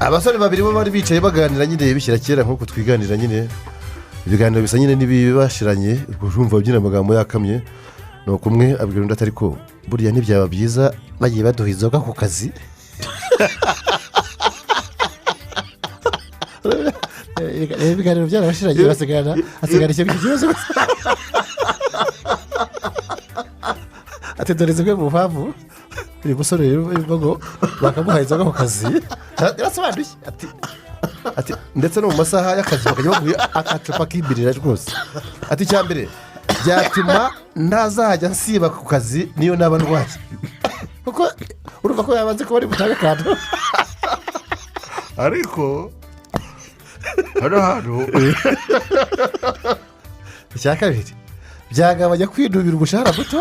abasore babiri bo bari bicaye baganira nyine bishyira kera nk'uko twiganira nyine ibiganiro bisa nyine n'ibibashiranye urumva babyina amagambo yakamye nuko umwe abwira undi atari ko buriya ntibyaba byiza bagiye baduha inzoga ku kazi ibiganiro byarabashiranye basigara icyo kibazo ati dore zimwe mu mpamvu uyu musore ngo bakamuha inzoga ku kazi birasobanuye ati ndetse no mu masaha y'akazi bakajya baguha akacupa k'imbirira rwose ati icya mbere byatuma ntazajya nsiba ku kazi niyo naba ndwaye kuko urumva ko yabanze kuba ari butanga akantu ariko hano hantu icya kabiri byagabanya kwinubira umushahara muto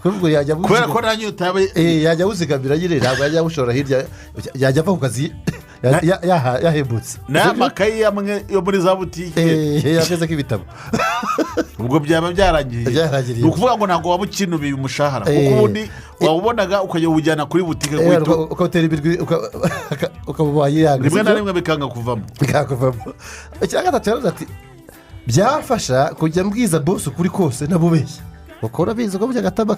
kubera ko nta nyota yajya awuzigamira nyine ntabwo yajya awushora hirya yajya ava ku kazi yahembutse n'amakayi amwe yo muri za butike yameze nk'ibitabo ubwo byaba byarangiye ni ukuvuga ngo ntabwo waba ukinubiye umushahara kuko ubundi wawubonaga ukajya uwujyana kuri butike ukawutera ibirwi ukaba yiyanga rimwe na rimwe bikanga kuvamo icya gatatu yaravuze ati byafasha kujya mbwiza bose ukuri kose ntabubeshye ukora biza ko burya agatama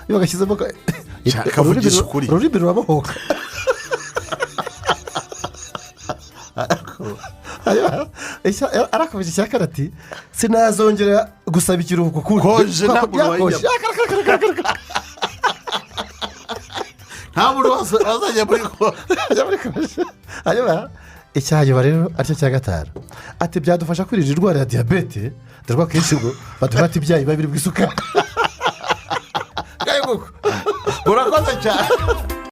iyo bagashyizemo kavugisha ukuri ururimi rurabohoka arakomeje icya kane ati sinazongera gusaba ikiruhuko koje ntabwo wajya nta muntu wazajya muri koje hanyuma icyanyuma rero aricyo cya gatanu ati byadufasha kwirinda indwara ya diyabete dore ko akenshi ngo badufata ibyayi biba biri mu isukari urakoze cyane.